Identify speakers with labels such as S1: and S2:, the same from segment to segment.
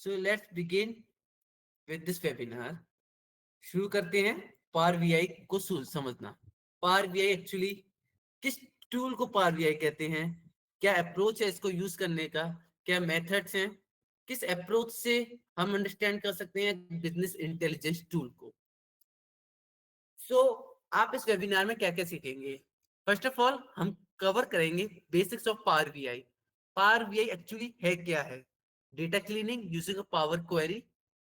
S1: So let's begin with this webinar. शुरू करते हैं पावर बीआई को समझना। पावर बीआई एक्चुअली किस टूल को पावर बीआई कहते हैं, क्या अप्रोच है इसको यूज करने का, क्या मेथड्स हैं, किस अप्रोच से हम अंडरस्टैंड कर सकते हैं बिजनेस इंटेलिजेंस टूल को। सो आप इस वेबिनार में क्या क्या सीखेंगे? फर्स्ट ऑफ ऑल हम कवर करेंगे basics of power BI. Power BI actually है क्या है? Data cleaning using a power query.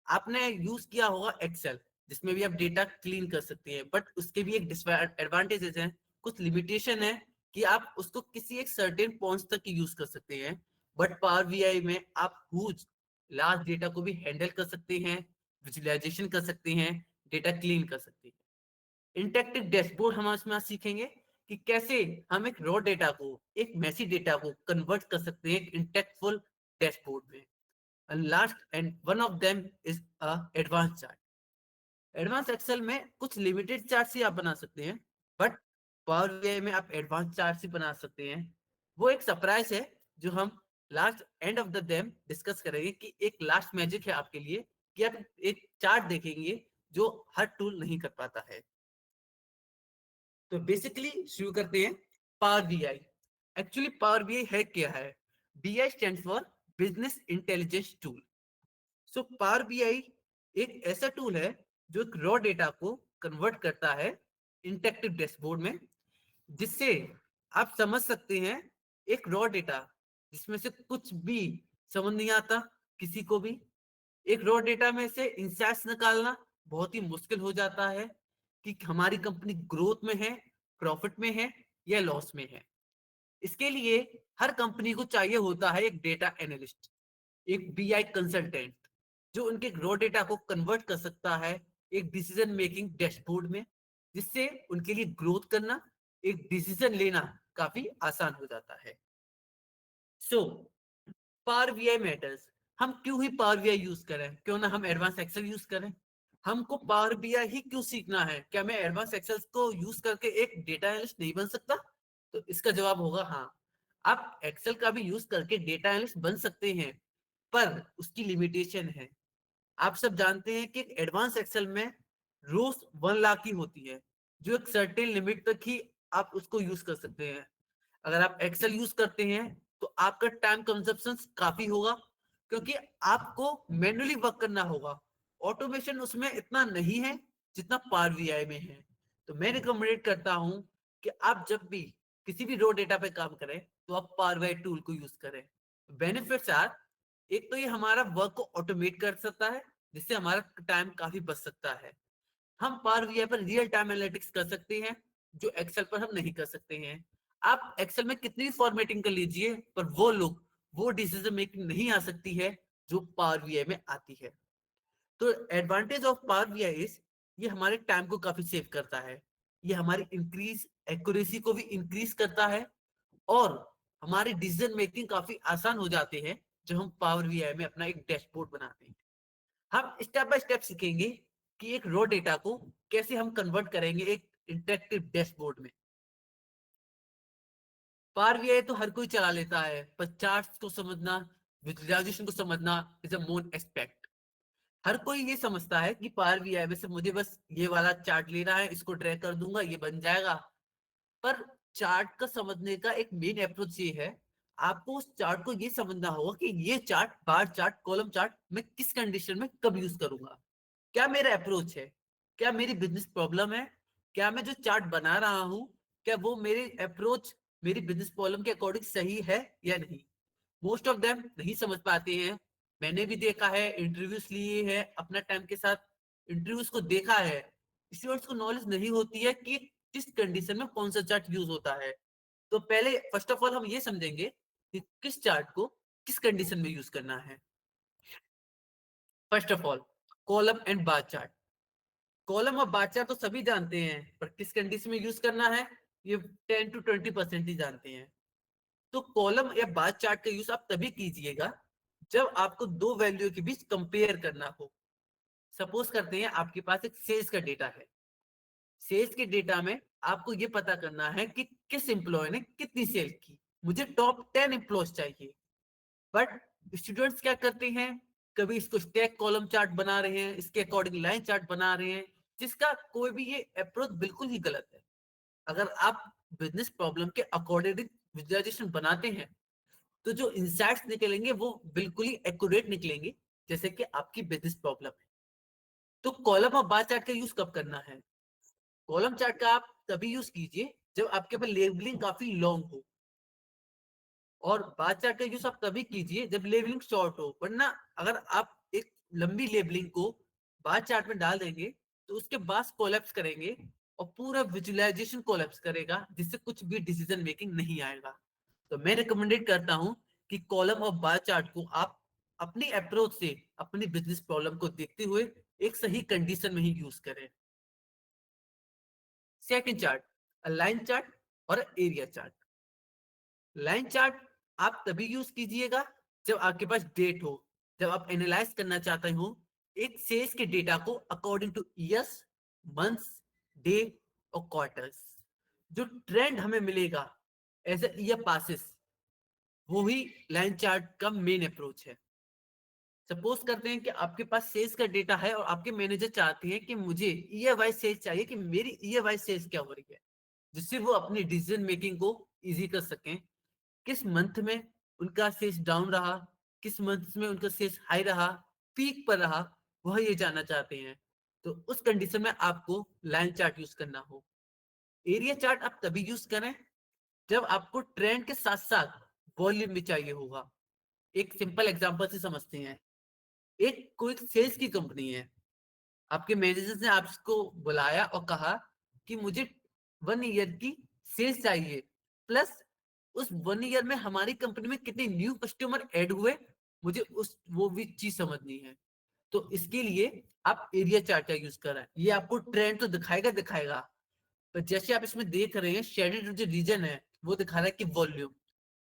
S1: आपने यूज किया होगा एक्सेल, जिसमें भी आप डेटा क्लीन कर सकते हैं, बट उसके भी एक एडवांटेजेस हैं, कुछ लिमिटेशन है कि आप उसको किसी एक सर्टेन पॉइंट्स तक यूज कर सकते हैं। बट पावर बीआई में आप ह्यूज लार्ज डेटा को भी हैंडल कर सकते हैं, विजुअलाइजेशन कर सकते हैं, डेटा क्लीन कर सकते हैं। इंटरेक्टिव डैशबोर्ड हम इसमें आज सीखेंगे कि कैसे हम एक रॉ डेटा को, एक मैसी डेटा को कन्वर्ट कर सकते हैं एक इंटेक्टफुल डैशबोर्ड में। And last and one of them is a advance chart. Advance Excel में कुछ लिमिटेड चार्ट ही आप बना सकते हैं, बट पावर बीआई में आप एडवांस चार्ट ही बना सकते हैं। वो एक सरप्राइज है जो हम last end of the demo discuss करेंगे कि एक लास्ट मैजिक है आपके लिए कि आप एक चार्ट देखेंगे जो हर टूल नहीं कर पाता है। तो बेसिकली शुरू करते हैं power BI. Actually power BI है क्या है? BI stand for business intelligence tool. So power BI एक ऐसा टूल है जो एक रॉ डेटा को कन्वर्ट करता है इंटरेक्टिव डैशबोर्ड में, जिससे आप समझ सकते हैं एक रॉ डेटा जिसमें से कुछ भी समझ नहीं आता किसी को भी। एक रॉ डेटा में से इंसाइट्स निकालना बहुत ही मुश्किल हो जाता है कि हमारी कंपनी ग्रोथ में है, प्रॉफिट में है या लॉस में है। इसके लिए हर कंपनी को चाहिए होता है एक डेटा एनालिस्ट, एक बीआई कंसल्टेंट, जो उनके रॉ डेटा को कन्वर्ट कर सकता है एक डिसीजन मेकिंग डैशबोर्ड में, जिससे उनके लिए ग्रोथ करना, एक डिसीजन लेना काफी आसान हो जाता है। So power BI matters. हम क्यों ही पावर बीआई यूज करें, क्यों ना हम एडवांस एक्सेल यूज करें? हमको पावर बीआई ही क्यों सीखना है? क्या मैं एडवांस एक्सेल को यूज करके एक डेटा एनालिस्ट नहीं बन सकता? तो इसका जवाब होगा हाँ, आप एक्सेल का भी यूज करके डेटा एनालिस्ट बन सकते हैं, पर उसकी लिमिटेशन है। आप सब जानते हैं कि एडवांस एक्सेल में रोज 1 लाख की होती है, जो एक सर्टेन लिमिट तक ही आप उसको यूज कर सकते हैं। अगर आप एक्सेल यूज करते हैं तो आपका टाइम कंजप्शन काफी होगा, क्योंकि आपको मैन्युअली वर्क करना होगा। ऑटोमेशन उसमें इतना नहीं है जितना पावर बीआई में है। तो मैं रिकमेंडेड करता हूं कि आप जब भी किसी भी रो डेटा पे काम करें तो आप पावर बीआई टूल को यूज करें। बेनिफिट्स आर, एक तो ये हमारा वर्क को ऑटोमेट कर सकता है, जिससे हमारा टाइम काफी बच सकता है। हम पावर बीआई पर रियल टाइम एनालिटिक्स कर सकते हैं, जो एक्सेल पर हम नहीं कर सकते हैं। आप एक्सेल में कितनी फॉर्मेटिंग कर लीजिए, पर वो डिसीजन मेकिंग नहीं आ सकती है जो पावर बीआई में आती है। तो advantage of power BI is, ये हमारे टाइम को काफी सेव करता है, ये हमारी इंक्रीज एक्यूरेसी को भी इंक्रीज करता है, और हमारी डिसीजन मेकिंग काफी आसान हो जाते हैं जब हम पावर बीआई में अपना एक डैशबोर्ड बनाते हैं। हम स्टेप बाय स्टेप सीखेंगे कि एक रॉ डेटा को कैसे हम कन्वर्ट करेंगे एक इंटरेक्टिव डैशबोर्ड में। पावर बीआई तो हर कोई चला लेता है, पर चार्ट्स को समझना, विजुअलाइजेशन को समझना इज अ मोर एस्पेक्ट। हर कोई ये समझता है कि पावर बीआई में से मुझे बस ये वाला चार्ट लेना है, इसको ड्रैग कर दूंगा, ये बन जाएगा। पर चार्ट का समझने का एक मेन अप्रोच ये है, आपको उस चार्ट को ये समझना होगा कि ये chart, bar chart, column chart मैं किस कंडीशन में कब यूज करूंगा, क्या मेरा अप्रोच है, क्या मेरी बिजनेस प्रॉब्लम है, क्या मैं जो चार्ट बना रहा हूं, क्या वो मेरे अप्रोच, मेरी बिजनेस प्रॉब्लम के अकॉर्डिंग सही है या नहीं। मोस्ट ऑफ देम नहीं समझ पाते हैं। मैंने भी देखा है, इंटरव्यूज लिए हैं अपना टाइम के साथ, इंटरव्यूज को देखा है, स्टूडेंट्स को नॉलेज नहीं होती है कि किस कंडीशन में कौन सा चार्ट यूज होता है। तो पहले फर्स्ट ऑफ ऑल हम ये समझेंगे कि किस चार्ट को किस कंडीशन में यूज करना है। First of all, column and bar chart. Column और बार चार्ट तो सभी जानते हैं, पर किस कंडीशन में यूज करना है ये 10 to 20% ही जानते हैं। तो कॉलम या बार चार्ट का यूज आप तभी कीजिएगा जब आपको दो वैल्यू के बीच कंपेयर करना हो। सपोज करते हैं आपके पास एक सेल्स का डेटा है। सेल्स के डेटा में आपको ये पता करना है कि किस एम्प्लॉय ने कितनी सेल की। मुझे टॉप 10 एम्प्लॉय चाहिए। बट स्टूडेंट्स क्या करते हैं, कभी इसको स्टैक कॉलम चार्ट बना रहे हैं, इसके अकॉर्डिंग लाइन चार्ट बना रहे हैं, जिसका कोई भी ये अप्रोच बिल्कुल ही गलत है। अगर आप बिजनेस प्रॉब्लम के अकॉर्डिंग विजुअलाइजेशन बनाते हैं तो जो इंसाइट्स निकलेंगे वो बिल्कुल ही एक्यूरेट निकलेंगे, जैसे कि आपकी बिजनेस प्रॉब्लम है। तो कॉलम और बार चार्ट का यूज कब करना है? कॉलम चार्ट का आप तभी यूज कीजिए जब आपके पास लेबलिंग काफी लॉन्ग हो, और बार चार्ट का यूज आप तभी कीजिए जब लेबलिंग शॉर्ट हो। वरना अगर आप एक लंबी लेबलिंग को बार चार्ट में डाल देंगे तो उसके बाद कोलैप्स करेंगे और पूरा विजुअलाइजेशन कोलैप्स करेगा, जिससे कुछ भी डिसीजन मेकिंग नहीं आएगा। तो मैं रिकमेंडेड करता हूं कि कॉलम और बार चार्ट को आप अपनी अप्रोच से अपनी बिजनेस प्रॉब्लम को देखते हुए एक सही कंडीशन में ही यूज करें। सेकंड चार्ट, लाइन चार्ट और एरिया चार्ट। लाइन चार्ट आप तभी यूज कीजिएगा जब आपके पास डेट हो, जब आप एनालाइज करना चाहते हो एक सेल्स के डेटा को according two years, months, day और क्वार्टर्स। जो ट्रेंड हमें मिलेगा एज ए ईयर पासिस, वो ही लाइन चार्ट का मेन अप्रोच है। सपोज करते हैं कि आपके पास सेल्स का डेटा है और आपके मैनेजर चाहते हैं कि मुझे ईयर वाइज सेल्स चाहिए, कि मेरी ईयर वाइज सेल्स क्या हो रही है, जिससे वो अपनी डिसीजन मेकिंग को इजी कर सकें। किस मंथ में उनका सेल्स डाउन रहा, किस मंथ में उनका सेल्स हाई रहा, पीक पर रहा, वह ये जानना चाहते हैं। तो उस कंडीशन में आपको लाइन चार्ट यूज करना हो। एरिया चार्ट आप तभी यूज करें जब आपको ट्रेंड के साथ साथ वॉल्यूम भी चाहिए होगा। एक सिंपल एग्जांपल से समझते हैं। एक कोई सेल्स की कंपनी है, आपके मैनेजर ने आपको बुलाया और कहा कि मुझे 1 ईयर की सेल्स चाहिए, प्लस उस 1 ईयर में हमारी कंपनी में कितने न्यू कस्टमर ऐड हुए, मुझे उस वो भी चीज समझनी है। तो इसके लिए आप एरिया चार्ट का यूज कर रहे हैं। ये आपको ट्रेंड तो दिखाएगा दिखाएगा, पर जैसे आप इसमें देख रहे हैं शेडेड जो रीजन है वो दिखा रहा है कि वॉल्यूम,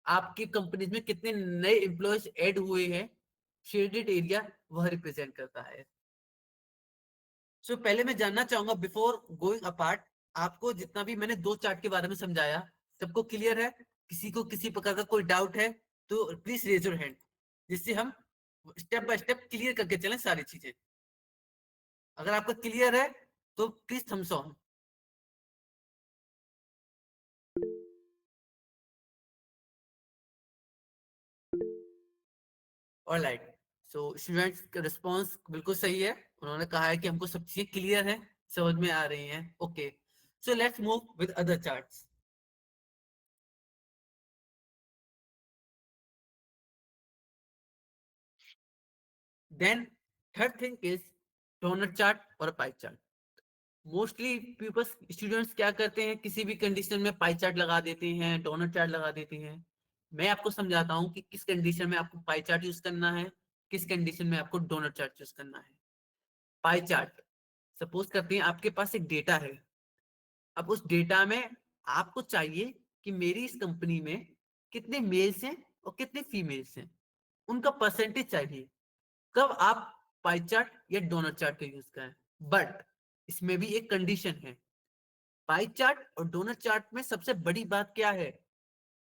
S1: आपकी कंपनी में कितने नए एम्प्लॉयज ऐड हुए हैं, शेडेड एरिया वह रिप्रेजेंट करता है। सो पहले मैं जानना चाहूंगा बिफोर गोइंग अपार्ट, आपको जितना भी मैंने दो चार्ट के बारे में समझाया सबको क्लियर है? किसी को किसी प्रकार का कोई डाउट है तो प्लीज रेज योर हैंड, जिससे हम स्टेप बाय स्टेप क्लियर करके चलें सारी चीजें। अगर आपका क्लियर है तो please thumbs on. Alright, so students का रिस्पॉन्स बिल्कुल सही है। उन्होंने कहा है कि हमको सब चीजें क्लियर है, समझ में आ रही हैं। Okay, so let's move with other charts. Then third thing is donut chart और pie chart. Mostly people students क्या करते हैं, किसी भी कंडीशन में पाई चार्ट लगा देते हैं, डोनट चार्ट लगा देते हैं। मैं आपको समझाता हूँ कि किस कंडीशन में आपको पाई चार्ट यूज करना है, किस कंडीशन में आपको डोनट चार्ट यूज करना है। पाई चार्ट, सपोज करते हैं आपके पास एक डेटा है। अब उस डेटा में आपको चाहिए कि मेरी इस कंपनी में कितने मेल्स हैं और कितने फीमेल्स हैं, उनका परसेंटेज चाहिए। कब आप पाई चार्ट या डोनट चार्ट का यूज करें, बट इसमें भी एक कंडीशन है। पाई चार्ट और डोनट चार्ट में सबसे बड़ी बात क्या है?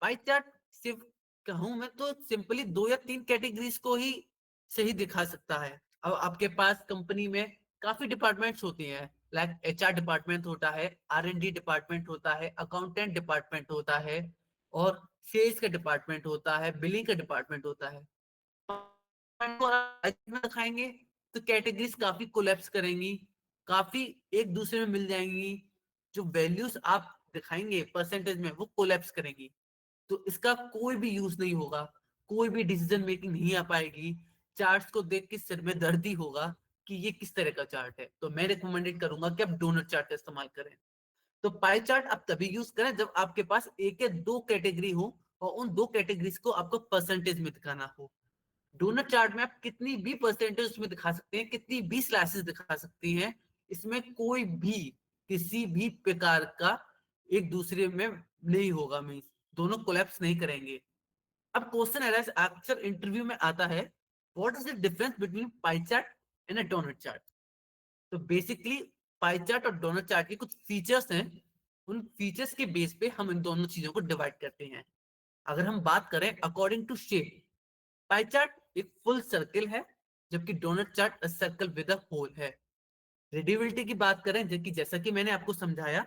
S1: पाई चार्ट सिर्फ कहूं मैं तो सिंपली 2 या 3 कैटेगरीज को ही सही दिखा सकता है। अब आपके पास कंपनी में काफी डिपार्टमेंट्स होती हैं, लाइक एचआर डिपार्टमेंट होता है, आर एंड डी डिपार्टमेंट होता है, अकाउंटेंट डिपार्टमेंट होता है, और सेल्स का डिपार्टमेंट होता है, बिलिंग का डिपार्टमेंट होता है। दिखाएंगे तो कैटेगरीज काफी कोलैप्स करेंगी, काफी एक दूसरे में मिल जाएंगी। जो वैल्यूज आप दिखाएंगे परसेंटेज में वो कोलैप्स करेंगी, तो इसका कोई भी यूज नहीं होगा, कोई भी डिसीजन मेकिंग नहीं आ पाएगी। चार्ट्स को देख के सिर में दर्द ही होगा कि ये किस तरह का चार्ट है। तो मैं रिकमेंडेड करूंगा कि आप डोनट चार्ट का इस्तेमाल करें। तो पाई चार्ट आप तभी यूज करें जब आपके पास एक या दो कैटेगरी हो और उन दो कैटेगरीज को आपको परसेंटेज में दिखाना हो। डोनट चार्ट में आप कितनी भी परसेंटेज उसमें दिखा सकते हैं, कितनी भी स्लैसेस दिखा सकती हैं, इसमें कोई भी किसी भी प्रकार का एक दूसरे में नहीं होगा, मीन्स दोनों कोलैप्स नहीं करेंगे। अब क्वेश्चन अक्सर इंटरव्यू में आता है, what is the difference between pie chart and a donut chart? तो बेसिकली पाई चार्ट और डोनट चार्ट के कुछ फीचर्स हैं, उन फीचर्स के बेस पे हम इन दोनों चीजों को डिवाइड करते हैं। अगर हम बात करें according to shape, pie chart एक फुल सर्किल है जबकि donut chart circle with a hole है। रीडेबिलिटी की बात करें, जैसा कि मैंने आपको समझाया,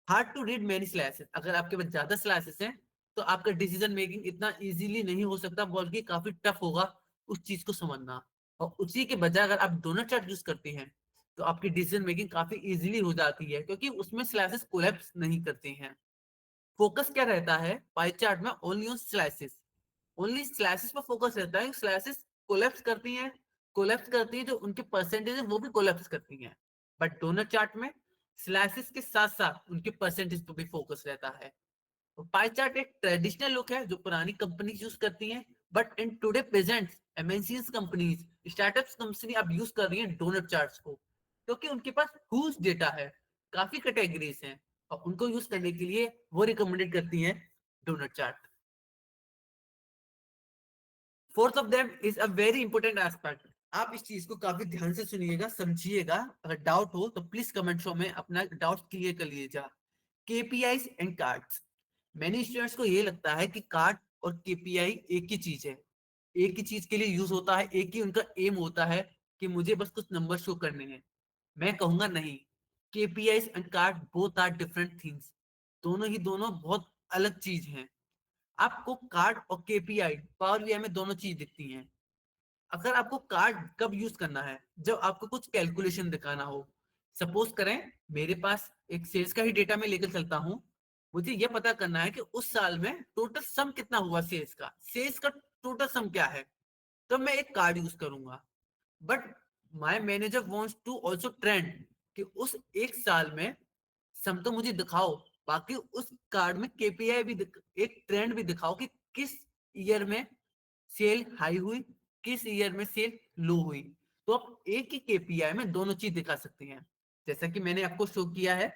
S1: hard to read many slices, अगर आपके पास ज्यादा स्लाइसेस हैं तो आपका डिसीजन मेकिंग इतना इजीली नहीं हो सकता, बल्कि काफी टफ होगा उस चीज को समझना। और उसी के बजाय अगर आप डोनट चार्ट यूज करते हैं तो आपकी डिसीजन मेकिंग काफी इजीली हो जाती है, क्योंकि उसमें स्लाइसेस कोलैप्स नहीं करते हैं। फोकस क्या रहता है पाई चार्ट में? Only on slices, only slices पर फोकस रहता है। स्लाइसेस कोलैप्स करती हैं, कोलैप्स करती है, जो उनके परसेंटेज है वो भी कोलैप्स करती हैं। बट डोनट चार्ट में स्लाइसेस के साथ साथ उनके परसेंटेज पर भी फोकस रहता है। पाई चार्ट एक ट्रेडिशनल लुक है जो पुरानी कंपनी यूज करती हैं, but in today present MNCs companies, startups company अब यूज कर रही हैं डोनट चार्ट्स को, क्योंकि उनके पास ह्यूज डेटा है, काफी कैटेगरीज हैं, और उनको यूज करने के लिए वो रिकमेंडेड करती हैं donut chart. Fourth of them is a very important aspect. आप इस चीज को काफी ध्यान से सुनिएगा, समझिएगा। अगर डाउट हो तो प्लीज कमेंट शो में अपना डाउट क्लियर कर लीजिएगा। KPIs and cards. Many students को ये लगता है कि कार्ड और केपीआई एक ही चीज है, एक ही चीज के लिए यूज होता है, एक ही उनका एम होता है कि मुझे बस कुछ नंबर शो करने हैं। मैं कहूंगा नहीं, KPIs and card both are different things. दोनों ही दोनों बहुत अलग चीज हैं। आपको कार्ड और केपीआई पावर बीआई में दोनों चीज दिखती हैं। अगर आपको कार्ड कब यूज करना है? जब आपको कुछ कैलकुलेशन दिखाना हो। सपोज करें मेरे पास एक सेल्स का ही डेटा मैं लेकर चलता हूं, मुझे यह पता करना है कि उस साल में टोटल सम कितना हुआ सेल्स का टोटल सम क्या है, तब मैं एक कार्ड यूज करूंगा। But my manager wants to also trend कि उस एक साल में सम तो मुझे दिखाओ, बाकी उस कार्ड में केपीआई भी एक ट्रेंड भी दिखाओ कि किस ईयर में सेल हाई हुई, किस ईयर में सेल लो हुई। तो आप एक ही केपीआई में दोनों चीज दिखा सकते हैं। जैसा कि मैंने आपको शो किया है,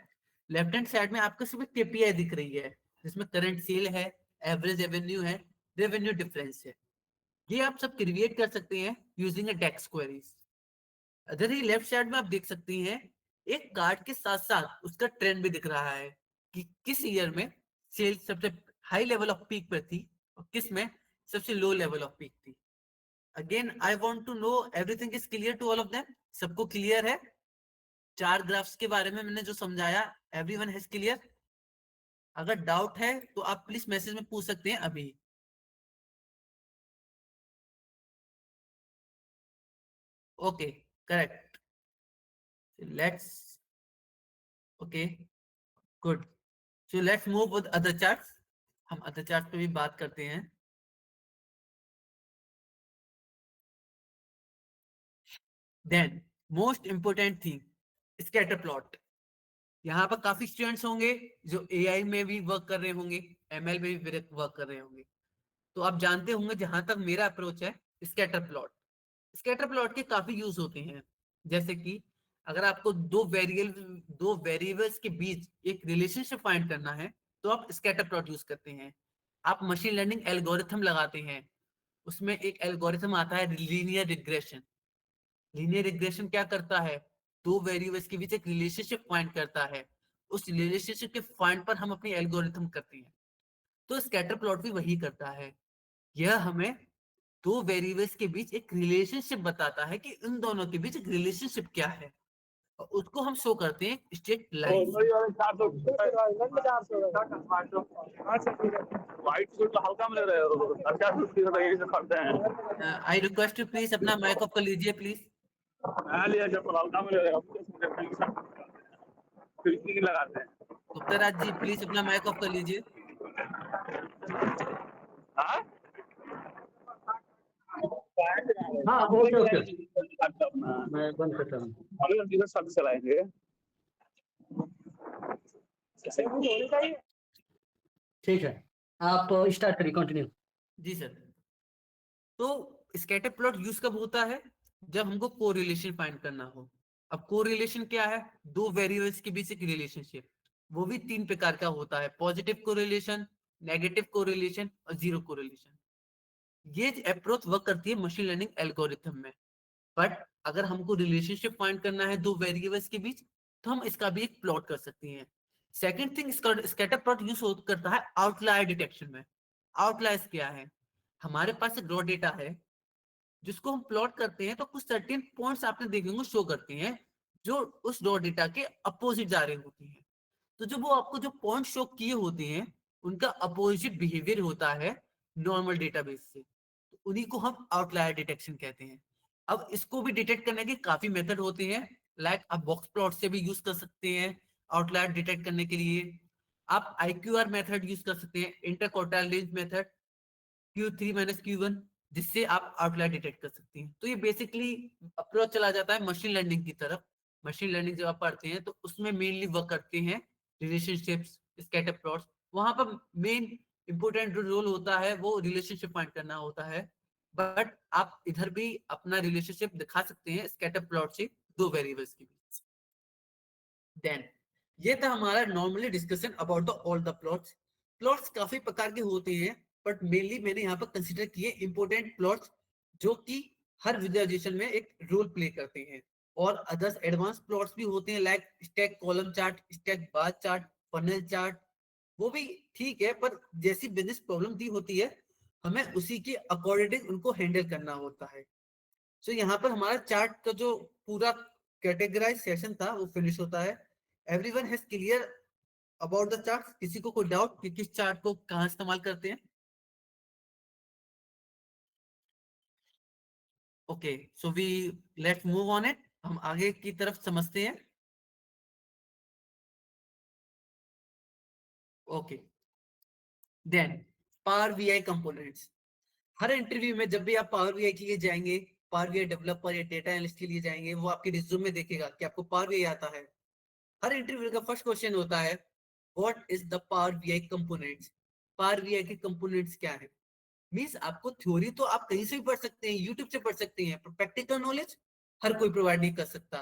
S1: लेफ्ट हैंड साइड में आपको सिर्फ केपीआई दिख रही है, जिसमें करंट सेल है, एवरेज रेवेन्यू है, रेवेन्यू डिफरेंस है। ये आप सब क्रिएट कर सकते हैं using a DAX queries. Other ही लेफ्ट साइड में आप देख सकती हैं एक कार्ड के साथ साथ उसका ट्रेंड भी दिख रहा है कि किस ईयर में सेल सबसे हाई लेवल ऑफ पीक पर थी और किस में सबसे लो लेवल ऑफ पीक थी। Again I want to know everything is clear to all of them? सबको क्लियर है? चार ग्राफ्स के बारे में मैंने जो समझाया, एवरीवन हैज क्लियर? अगर डाउट है तो आप प्लीज मैसेज में पूछ सकते हैं अभी। Okay, correct. Let's, okay, good. So let's move with other charts. हम अदर चार्ट पे भी बात करते हैं। Then most important thing, scatter plot. यहाँ पर काफी स्टूडेंट्स होंगे जो एआई में भी वर्क कर रहे होंगे, एमएल में भी वर्क कर रहे होंगे, तो आप जानते होंगे जहां तक मेरा अप्रोच है, स्कैटर प्लॉट। स्कैटर प्लॉट के काफी यूज होते हैं, जैसे कि अगर आपको दो वेरिएबल्स के बीच एक रिलेशनशिप फाइंड करना है तो आप स्कैटर प्लॉट यूज करते हैं। आप मशीन लर्निंग एल्गोरिथम लगाते हैं, उसमें एक एल्गोरिथम आता है लीनियर रिग्रेशन। लीनियर रिग्रेशन क्या करता है? दो वेरिएबल्स के बीच एक रिलेशनशिप फाइंड करता है, उस रिलेशनशिप के फाइंड पर हम अपनी एल्गोरिथम करते हैं। तो स्कैटर प्लॉट भी वही करता है, यह हमें दो वेरिएबल्स के बीच एक रिलेशनशिप बताता है कि इन दोनों के बीच एक रिलेशनशिप क्या है, और उसको हम शो करते हैं स्ट्रेट लाइन से।
S2: व्हाइट सूट तो हल्का में लग रहा है, अच्छा सूट की तरह यही से करते हैं।
S1: आई रिक्वेस्ट यू प्लीज अपना माइक ऑफ कर लीजिए प्लीज।
S2: मैं लिया जब हल्का में लग रहा है, खिड़की लगाते हैं।
S1: गुप्ता राज जी प्लीज अपना माइक ऑफ कर लीजिए।
S2: हाँ
S3: हाँ ओके ओके,
S2: अपना
S3: मैं बंद करता हूँ।
S2: अगले दिन सब चलाएंगे।
S3: ठीक है, आप स्टार्ट करिए, कंटिन्यू।
S1: जी सर। तो स्कैटर प्लॉट यूज कब होता है? जब हमको कोरिलेशन फाइंड करना हो। अब कोरिलेशन क्या है? दो वेरिएबल्स के बीच एक रिलेशनशिप, वो भी तीन प्रकार का होता है, पॉजिटिव कोरिलेशन, नेगेटिव कोरिलेशन और जीरो कोरिलेशन। ये अप्रोच वर्क करती है मशीन लर्निंग एल्गोरिथम में। बट अगर हमको रिलेशनशिप फाइंड करना है दो वेरिएबल्स के बीच, तो हम इसका भी एक प्लॉट कर सकते हैं। Second thing, scatter plot use करता है आउटलायर डिटेक्शन में। आउटलायर्स क्या है? हमारे पास एक रॉ डेटा है, जिसको हम प्लॉट करते हैं तो कुछ सर्टेन पॉइंट्स आपने देखे होंगे शो करते हैं जो उस रॉ डेटा के अपोजिट जा रहे होते हैं। तो जो वो आपको जो पॉइंट शो किए होते हैं उनका अपोजिट बिहेवियर होता है नॉर्मल डेटाबेस से, तो उन्हीं को हम आउटलायर डिटेक्शन कहते हैं। अब इसको भी डिटेक्ट करने के काफी मेथड होते हैं, लाइक आप बॉक्स प्लॉट से भी यूज कर सकते हैं आउटलायर डिटेक्ट करने के लिए। आप IQR मेथड यूज कर सकते हैं, inter quartile range method, Q3 minus Q1, जिससे आप आउटलायर डिटेक्ट कर सकते हैं। तो ये बेसिकली अप्रोच चला जाता है मशीन लर्निंग की तरफ। मशीन लर्निंग जब आप पढ़ते हैं तो उसमें मेनली वर्क करते हैं रिलेशनशिप्स, स्कैटर प्लॉट्स। वहां पर मेन इंपोर्टेंट जो रोल होता है वो रिलेशनशिप फाइंड करना होता है, बट आप इधर भी अपना रिलेशनशिप दिखा सकते हैं स्कैटर प्लॉट से दो वेरिएबल्स के बीच। देन ये था हमारा normally discussion about the all the plots. Plots काफी प्रकार के होते हैं, बट मेनली मैंने यहाँ पर कंसिडर किए इंपोर्टेंट प्लॉट्स जो कि हर विजुअलाइजेशन में एक रोल प्ले करते हैं। और अदर्स एडवांस प्लॉट्स भी होते हैं like stack column chart, stack bar chart, funnel chart. वो भी ठीक है, पर जैसी बिजनेस प्रॉब्लम दी होती है हमें उसी के अकॉर्डिंग उनको हैंडल करना होता है। सो यहाँ पर हमारा चार्ट का जो पूरा कैटेगराइज सेशन था वो फिनिश होता है। Everyone has clear about the chart? किसी को कोई डाउट कि किस चार्ट को कहाँ इस्तेमाल करते हैं? Okay, so we let's move on it, हम आगे की तरफ समझते हैं। Okay, then power BI components. हर इंटरव्यू में जब भी आप पावर बीआई के लिए जाएंगे, पावर बीआई डेवलपर या डेटा एनालिस्ट के लिए जाएंगे, वो आपके रिज्यूम में देखेगा कि आपको पावर बीआई आता है। हर इंटरव्यू का फर्स्ट क्वेश्चन होता है what is the power BI components? Power BI के कंपोनेंट्स क्या है? मींस आपको थ्योरी तो आप कहीं से भी पढ़ सकते हैं, यूट्यूब से पढ़ सकते हैं, पर प्रैक्टिकल नॉलेज हर कोई प्रोवाइड नहीं कर सकता।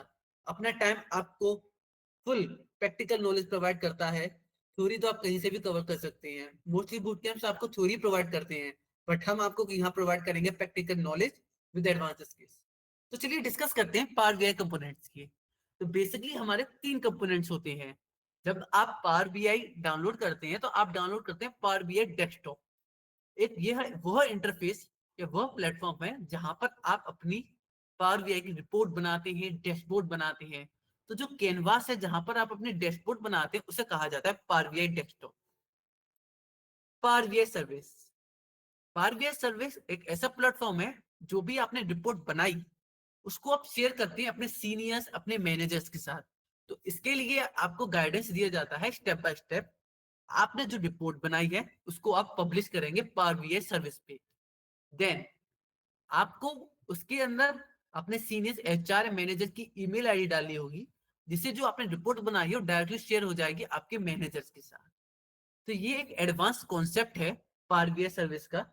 S1: अपना टाइम आपको फुल प्रैक्टिकल नॉलेज प्रोवाइड करता है। थ्योरी तो आप कहीं से भी कवर कर सकते हैं, मोस्टली बूट कैंप्स आपको थ्योरी प्रोवाइड करते हैं, बट हम आपको यहाँ प्रोवाइड करेंगे practical knowledge with advance skills. तो चलिए डिस्कस करते हैं पावर बीआई कंपोनेंट्स की। तो बेसिकली हमारे तीन कंपोनेंट्स होते हैं। जब आप पावर बीआई डाउनलोड करते हैं तो आप डाउनलोड करते हैं पावर बीआई डेस्कटॉप। एक ये है वह इंटरफेस या वह प्लेटफॉर्म है जहां पर आप अपनी पावर बीआई की रिपोर्ट बनाते हैं, डैशबोर्ड बनाते हैं। तो जो कैनवास है जहां पर आप अपने डैशबोर्ड बनाते हैं उसे कहा जाता है Power BI desktop. Power BI service, power BI service एक ऐसा प्लेटफॉर्म है जो भी आपने रिपोर्ट बनाई उसको आप शेयर करते हैं अपने सीनियर्स, अपने मैनेजर्स के साथ। तो इसके लिए आपको गाइडेंस दिया जाता है स्टेप बाय स्टेप। आपने जो रिपोर्ट बनाई है उसको आप पब्लिश करेंगे पावर बीआई सर्विस पे। देन आपको उसके अंदर अपने सीनियर एचआर मैनेजर की ईमेल आईडी डालनी होगी, जिससे जो आपने रिपोर्ट बनाई है वो डायरेक्टली शेयर हो जाएगी आपके मैनेजर्स के साथ। तो ये एक एडवांस कॉन्सेप्ट है पावर बीआई सर्विस का,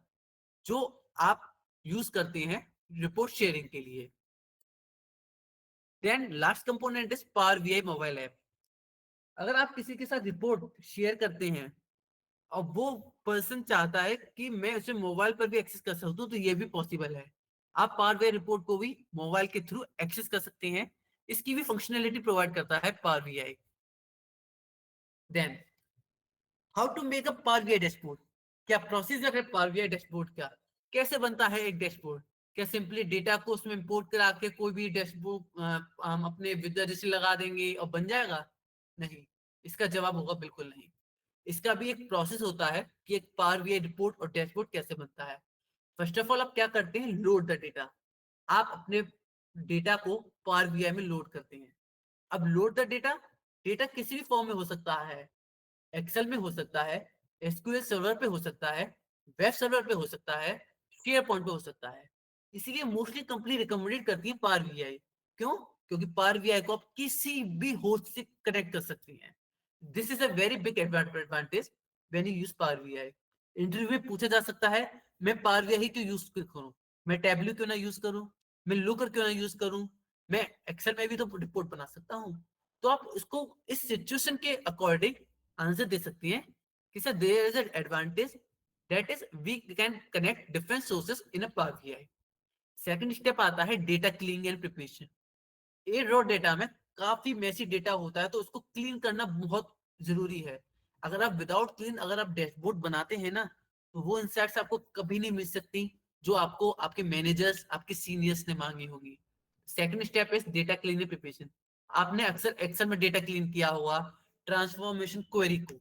S1: जो आप यूज करते हैं रिपोर्ट शेयरिंग के लिए। Then last component is Power BI mobile app. अगर आप किसी के साथ रिपोर्ट शेयर करते हैं और वो पर्सन चाहता है कि मैं उसे मोबाइल पर भी एक्सेस कर सकता हूँ, तो ये भी पॉसिबल है। आप पावर बीआई रिपोर्ट को भी मोबाइल के थ्रू एक्सेस कर सकते हैं। इसकी भी फंक्शनैलिटी प्रोवाइड करता है Power BI. Then how to make a power BI dashboard? क्या प्रोसीजर है पावर बीआई डैशबोर्ड का? कैसे बनता है एक डैशबोर्ड? क्या सिंपली डेटा को उसमें इंपोर्ट करा के कोई भी डैशबोर्ड हम अपने विजुअलाइजेशन लगा देंगे और बन जाएगा? नहीं, इसका जवाब होगा बिल्कुल नहीं। इसका भी एक प्रोसेस होता है कि एक पावर बीआई रिपोर्ट और डैशबोर्ड कैसे बनता है। फर्स्ट ऑफ ऑल आप क्या करते हैं, लोड द डेटा। आप अपने डेटा को पावर बीआई में लोड करते हैं। अब लोड द डेटा, डेटा किसी भी फॉर्म में हो सकता है, एक्सेल में हो सकता है, एसक्यूएल सर्वर पे हो सकता है, वेब सर्वर पे हो सकता है, शेयर पॉइंट पे हो सकता है। इसीलिए मोस्टली कंपनी रिकमेंडेड करती है पावर बीआई। क्यों? क्योंकि पावर बीआई को आप किसी भी होस्ट से कनेक्ट कर सकती हैं। This is a very big advantage when you use power BI. Interview में पूछा जा सकता है मैं पावर बीआई क्यों यूज करूं, मैं टैबलू क्यों ना यूज करूं, मैं लुकर क्यों ना यूज करूं, मैं एक्सेल में भी तो रिपोर्ट बना सकता हूं। तो आप इसको इस सिचुएशन के अकॉर्डिंग आंसर दे सकती हैं कि sir there is an advantage, that is we can connect different sources in a power BI. Second step आता है data cleaning and preparation. A raw data में काफी मेसी डेटा होता है तो उसको क्लीन करना बहुत जरूरी है। अगर आप विदाउट क्लीन अगर आप डैशबोर्ड बनाते हैं ना तो वो इंसाइट्स आपको कभी नहीं मिल सकती जो आपको आपके मैनेजर्स, आपके सीनियर्स ने मांगी होगी। Second step is data cleaning preparation. आपने अक्सर एक्सेल में डेटा क्लीन किया होगा ट्रांसफॉर्मेशन क्वेरी को,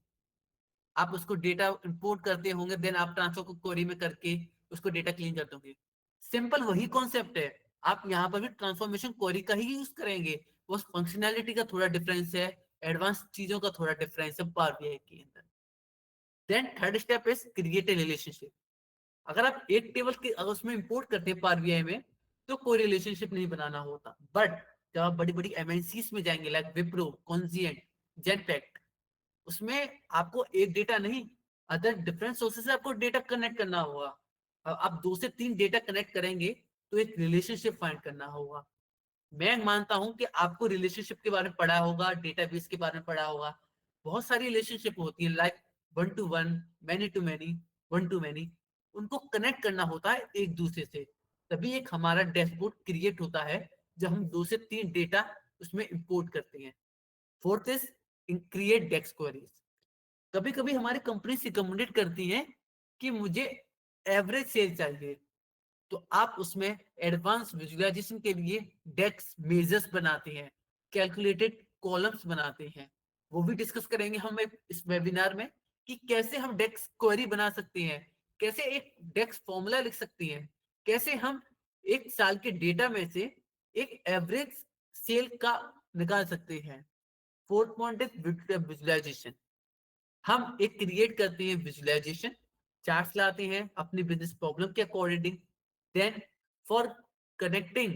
S1: आप उसको डेटा इंपोर्ट करते होंगे, देन आप ट्रांसफर को क्वेरी में करके उसको डेटा क्लीन करते होंगे। सिंपल वही कॉन्सेप्ट है, आप यहाँ पर भी ट्रांसफॉर्मेशन क्वेरी का ही यूज करेंगे, बस फंक्शनैलिटी का थोड़ा डिफरेंस है, एडवांस चीजों का थोड़ा डिफरेंस है पावर बीआई के अंदर। Then third step is create a relationship. अगर आप एक टेबल के अगर उसमें इंपोर्ट करते हैं पावर बीआई में, तो कोई रिलेशनशिप नहीं बनाना होता, बट जब आप बड़ी बड़ी एमएनसीज में जाएंगे लाइक विप्रो, कॉन्जिएंट, जेनपैक्ट, उसमें आपको एक डेटा नहीं, अदर डिफरेंट सोर्सेस से आपको डेटा कनेक्ट करना होगा। आप 2 से 3 डेटा कनेक्ट करेंगे तो एक रिलेशनशिप फाइंड करना होगा। मैं मानता हूं कि आपको रिलेशनशिप के बारे में पढ़ा होगा, डेटाबेस के बारे में पढ़ा होगा। बहुत सारी रिलेशनशिप होती है like one to one, many to many, one to many, उनको कनेक्ट करना होता है एक दूसरे से, तभी एक हमारा डैशबोर्ड क्रिएट होता है जब हम 2 से 3 डेटा उसमें इंपोर्ट करते हैं। Fourth is create DAX queries. कभी कभी हमारी कंपनी रिकमेंडेड करती है कि मुझे एवरेज सेल चाहिए, तो आप उसमें एडवांस विजुअलाइजेशन के लिए डेक्स मेजर्स बनाते हैं, कैलकुलेटेड कॉलम्स बनाते हैं। वो भी डिस्कस करेंगे हम इस वेबिनार में कि कैसे हम डेक्स क्वेरी बना सकते हैं, कैसे एक डेक्स फॉर्मूला लिख सकते हैं, कैसे हम एक साल के डेटा में से एक एवरेज सेल का निकाल सकते हैं। Fourth point is visualization. हम एक क्रिएट करते हैं विजुअलाइजेशन, चार्ट्स लाते हैं अपनी बिजनेस प्रॉब्लम के according. Then for connecting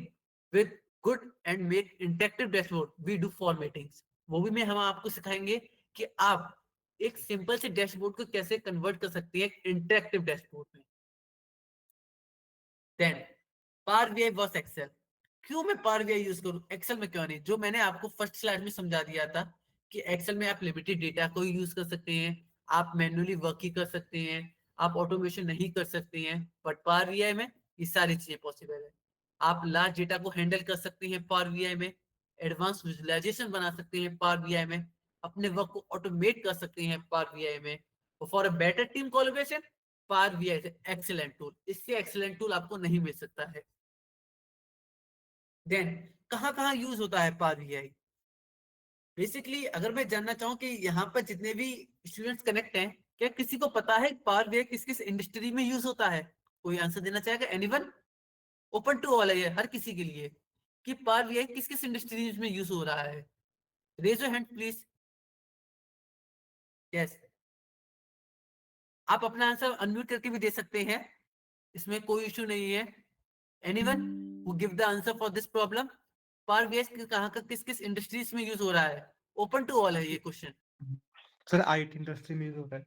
S1: with good and make interactive dashboard we do formattings. वो भी मैं हम आपको सिखाएंगे कि आप एक सिंपल से डैशबोर्ड को कैसे कन्वर्ट कर सकते हैं इंटरेक्टिव डैशबोर्ड में। Then power BI versus Excel. क्यों मैं पावर बीआई यूज करूं, एक्सेल में क्यों नहीं? जो मैंने आपको फर्स्ट स्लाइड में समझा दिया था कि एक्सेल में आप लिमिटेड डेटा को यूज कर सकते हैं, आप मैन्युअली वर्क ही कर सकते हैं, आप ऑटोमेशन नहीं कर सकते हैं, बट पावर बीआई में ये सारी चीजें पॉसिबल है। आप लार्ज डेटा को हैंडल कर सकते हैं पावर बीआई में, एडवांस विजुअलाइजेशन बना सकते हैं पावर बीआई में, अपने वर्क को ऑटोमेट कर सकते हैं पावर बीआई में। For a better team collaboration, power BI excellent tool, इससे एक्सीलेंट टूल आपको नहीं मिल सकता है। देन कहाँ कहाँ यूज होता है पावर बीआई? बेसिकली अगर मैं जानना चाहूँ कि यहाँ पर जितने भी स्टूडेंट्स कनेक्ट हैं, क्या किसी को पता है पावर बीआई किस किस इंडस्ट्री में यूज होता है? कोई आंसर देना चाहेगा? एनीवन? ओपन टू ऑल है हर किसी के लिए कि पावर बीआई किस किस इंडस्ट्रीज में यूज हो रहा है। Raise your hand please. Yes, आप अपना आंसर अनम्यूट करके भी दे सकते हैं, इसमें कोई इशू नहीं है। Anyone who give the answer for this problem? Power BI कहाँ का किस किस इंडस्ट्रीज में यूज हो रहा है? ओपन टू ऑल है ये क्वेश्चन।
S4: सर आईटी इंडस्ट्री में यूज होता है।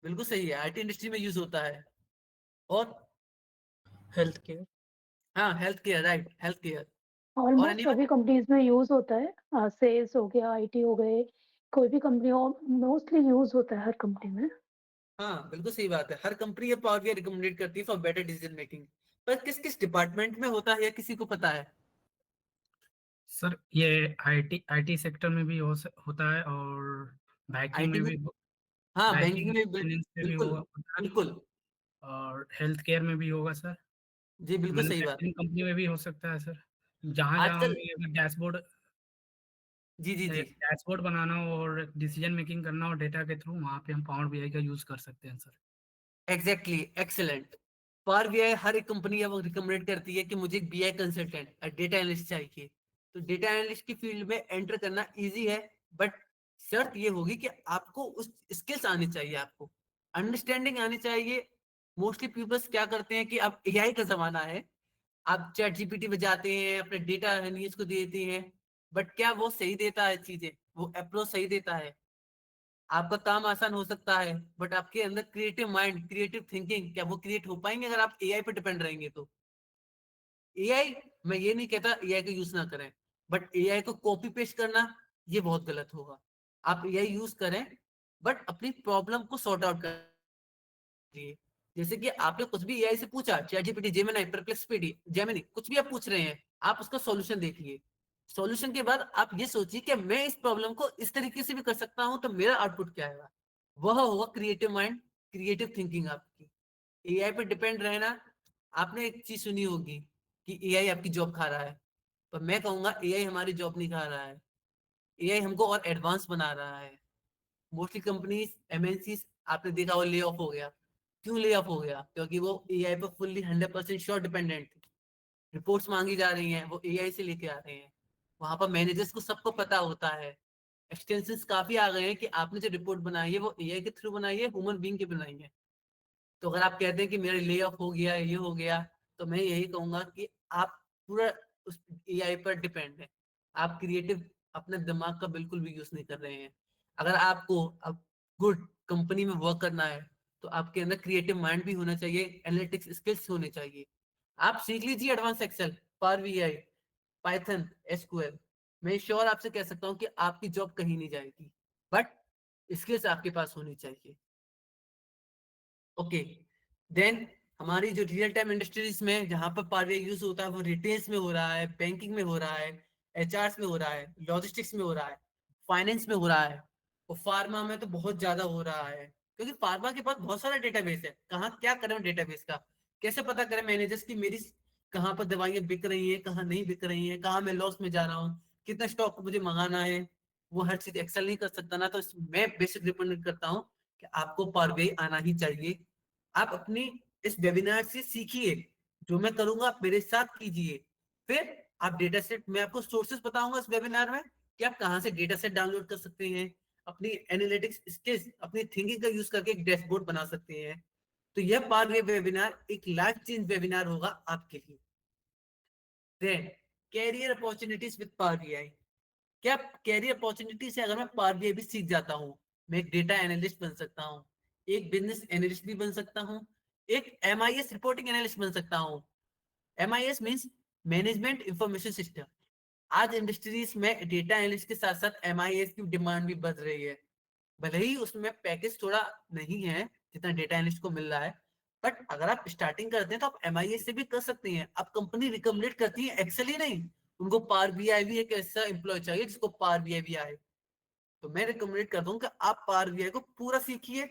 S1: बिल्कुल सही है, आईटी इंडस्ट्री में यूज होता है। और
S5: हेल्थ केयर।
S1: हाँ, health care, right, health care. और
S6: ऑलमोस्ट
S1: एनीवन?
S6: सभी कंपनीज में यूज होता है, सेल्स हो गया, आईटी हो गए, कोई भी कंपनी हो, मोस्टली यूज होता है हर कंपनी में।
S1: हाँ, बिल्कुल सही बात है, हर कंपनी ये पावर बीआई रिकमेंडेड करती है फॉर बेटर डिसीजन मेकिंग। पर किस किस डिपार्टमेंट में होता है या किसी को पता है?
S5: सर ये आईटी सेक्टर में भी होता है और बैंकिंग
S1: आईटी
S5: में
S1: में?
S5: भी
S1: हाँ, बैंकिंग
S5: बैंकिंग
S1: में
S5: फाइनेंस में भी
S1: बिल्कुल
S5: होता है
S1: बिल्कुल।
S5: और हेल्थ केयर में भी होगा सर।
S1: जी बिल्कुल सही बात।
S5: मैन्युफैक्चरिंग कंपनी में भी हो सकता है सर। जहाँ जहाँ
S1: आजकल
S5: हमें अगर डैशबोर्ड
S1: जी जी जी,
S5: डैशबोर्ड बनाना हो और डिसीजन मेकिंग करना हो डेटा के थ्रू, वहाँ पे हम पावर बीआई का यूज कर सकते हैं sir.
S1: Exactly, excellent. Power BI हर एक कंपनी अब रिकमेंडेड करती है कि मुझे एक बीआई कंसल्टेंट, डेटा एनालिस्ट चाहिए। तो डेटा एनालिस्ट की फील्ड में एंटर करना इजी है, बट शर्त ये होगी कि आपको उस स्किल्स आनी चाहिए, आपको अंडरस्टैंडिंग आनी चाहिए। मोस्टली पीपल्स क्या करते हैं कि अब एआई का जमाना है, आप चैट जीपीटी में जाते हैं, अपने डेटा एनालिस्ट को देते हैं, बट क्या वो सही देता है चीजें, वो अप्रोच सही देता है? आपका काम आसान हो सकता है, बट आपके अंदर क्रिएटिव माइंड, क्रिएटिव थिंकिंग, क्या वो क्रिएट हो पाएंगे अगर आप एआई पे डिपेंड रहेंगे? तो एआई, मैं ये नहीं कहता एआई का यूज ना करें, बट एआई को कॉपी पेस्ट करना ये बहुत गलत होगा। आप एआई यूज करें, बट अपनी प्रॉब्लम को सॉर्ट आउट करिए। जैसे कि आपने कुछ भी एआई से पूछा, चैटजीपीटी, जेमिनी, परप्लेक्सिटी, जेमिनी, कुछ भी आप पूछ रहे हैं, आप उसका सॉल्यूशन देखिए। सॉल्यूशन के बाद आप ये सोचिए कि मैं इस प्रॉब्लम को इस तरीके से भी कर सकता हूं, तो मेरा आउटपुट क्या आएगा? वह होगा क्रिएटिव माइंड, क्रिएटिव थिंकिंग आपकी। एआई पे डिपेंड रहना आपने एक चीज सुनी होगी कि एआई आपकी जॉब खा रहा है, पर मैं कहूंगा एआई हमारी जॉब नहीं खा रहा है, एआई हमको और एडवांस बना रहा है। मोस्टली कंपनीज एमएनसीज आपने देखा वो ले ऑफ हो गया। क्यों ले ऑफ हो गया? क्योंकि वो एआई पर फुल्ली 100% श्योर डिपेंडेंट थी। रिपोर्ट्स मांगी जा रही हैं, वो एआई से लेके आ रहे हैं। वहां पर मैनेजर्स को सबको पता होता है, एक्सटेंशंस काफी आ गए हैं कि आपने जो रिपोर्ट बनाई है वो एआई के थ्रू बनाई है, ह्यूमन बीइंग की बनाई है। तो अगर आप कहते हैं कि मेरा ले ऑफ हो गया, ये हो गया, तो मैं यही कहूंगा कि आप पूरा उस एआई पर डिपेंड है। आप क्रिएटिव अपने दिमाग का बिल्कुल भी यूज नहीं कर रहे हैं। अगर आपको अब गुड कंपनी में वर्क करना है तो आपके अंदर क्रिएटिव माइंड भी होना चाहिए, एनालिटिक्स स्किल्स होने चाहिए। आप सीख लीजिए advance Excel, power BI, Python, SQL. मैं श्योर आपसे कह सकता हूँ कि आपकी जॉब कहीं नहीं जाएगी, बट स्किल्स आपके पास होनी चाहिए। ओके, देन हमारी जो रियल टाइम इंडस्ट्रीज में जहां पर पावर यूज होता है वो रिटेल्स में हो रहा है, बैंकिंग में हो रहा है, एचआर में हो रहा है, लॉजिस्टिक्स में हो रहा है, फाइनेंस में हो रहा है, और फार्मा में तो बहुत ज्यादा हो रहा है। क्योंकि फार्मा के पास बहुत सारा डेटाबेस है। कहाँ क्या करें डेटाबेस का? कैसे पता करें मैनेजर्स की मेरी कहाँ पर दवाइयां बिक रही है, कहाँ नहीं बिक रही है, कहाँ मैं लॉस में जा रहा हूँ, कितना स्टॉक मुझे मंगाना है, वो हर चीज एक्सेल नहीं कर सकता ना। तो मैं बेसिक रिकमेंड करता हूँ कि आपको पावर बीआई आना ही चाहिए। आप अपनी इस वेबिनार से सीखिए, जो मैं करूंगा आप मेरे साथ कीजिए। फिर आप डेटा सेट, मैं आपको सोर्सेस बताऊंगा इस वेबिनार में कि आप कहाँ से डेटा सेट डाउनलोड कर सकते हैं, अपनी एनालिटिक्स स्किल्स, अपनी थिंकिंग का यूज करके एक डैशबोर्ड बना सकते हैं। तो यह पावर बीआई वेबिनार एक लाइफ चेंज वेबिनार होगा आपके लिए। Then career opportunities with power BI. क्या कैरियर अपॉर्चुनिटी से अगर मैं पावर बीआई भी सीख जाता हूँ, मैं एक डेटा एनालिस्ट बन सकता हूँ, एक बिजनेस एनालिस्ट भी बन सकता हूँ, एक एमआईएस रिपोर्टिंग एनालिस्ट बन सकता हूँ। MIS means management information system. आज इंडस्ट्रीज में डेटा एनालिस्ट के साथ साथ एमआईएस की डिमांड भी बढ़ रही है। भले ही उसमें पैकेज थोड़ा नहीं है जितना डेटा एनालिस्ट को मिल रहा है, बट अगर आप स्टार्टिंग करते हैं तो आप एमआईएस से भी कर सकते हैं। अब कंपनी रिकमेंड करती है एक्सेल ही नहीं, उनको पावर बीआई भी एक ऐसा एम्प्लॉय चाहिए जिसको पावर बीआई भी आए। तो मैं रिकमेंड करता हूँ कि आप पावर बीआई को पूरा सीखिए,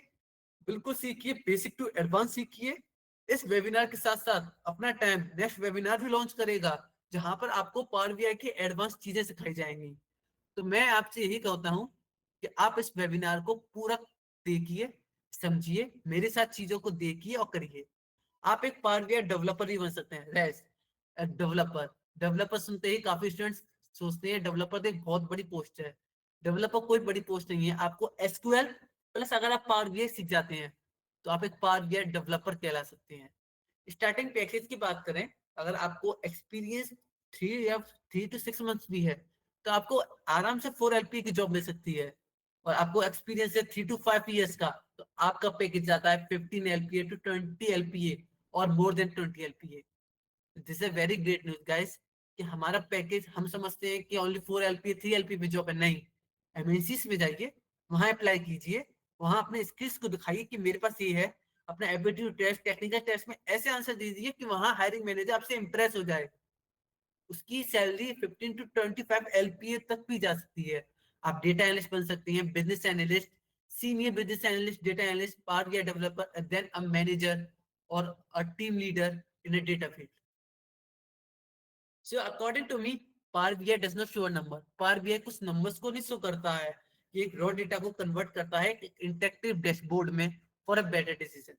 S1: बिल्कुल सीखिए, बेसिक टू एडवांस सीखिए। इस वेबिनार के साथ साथ अपना टाइम नेक्स्ट वेबिनार भी लॉन्च करेगा जहां पर आपको पावर बीआई की एडवांस चीजें सिखाई जाएंगी। तो मैं आपसे यही कहता हूँ कि आप इस वेबिनार को पूरा देखिए, समझिए, मेरे साथ चीजों को देखिए और करिए। आप एक पावर बीआई डेवलपर भी बन सकते हैं। रेस डेवलपर, डेवलपर सुनते ही काफी स्टूडेंट्स सोचते हैं डेवलपर तो एक बहुत बड़ी पोस्ट है। डेवलपर कोई बड़ी पोस्ट नहीं है। आपको एसक्यूएल प्लस अगर आप पावर बीआई सीख जाते हैं तो आप एक पावर बीआई डेवलपर कहला सकते हैं। स्टार्टिंग पैकेज की बात करें, अगर आपको एक्सपीरियंस 3 to 6 मंथ्स भी है तो आपको आराम से 4 LPA की जॉब मिल सकती है। और आपको एक्सपीरियंस है 3 to 5 years का, तो आपका पैकेज जाता है 15 LPA to 20 LPA और more than 20 LPA। This is very great news guys कि हमारा पैकेज, हम समझते हैं कि ओनली 4 LPA 3 LPA पे जॉब है, नहीं। एमएनसीज में जाइए, वहां अप्लाई कीजिए, वहां अपने स्किल्स को दिखाइए कि मेरे पास ये है। अपने एप्टीट्यूड टेस्ट, टेक्निकल टेस्ट में ऐसे आंसर दीजिए कि वहां हायरिंग मैनेजर आपसे इंप्रेस हो जाए। उसकी सैलरी 15 to 25 LPA तक भी जा सकती है। आप डेटा एनालिस्ट बन सकते हैं, business analyst, senior business analyst, data analyst, power BI developer, then a manager और a team leader in a data field. So according to me, Power BI does not show a number. Power BI कुछ numbers को नहीं show करता है, ये एक raw data को convert करता है एक interactive dashboard में for a better decision.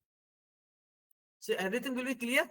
S1: So everything will be clear.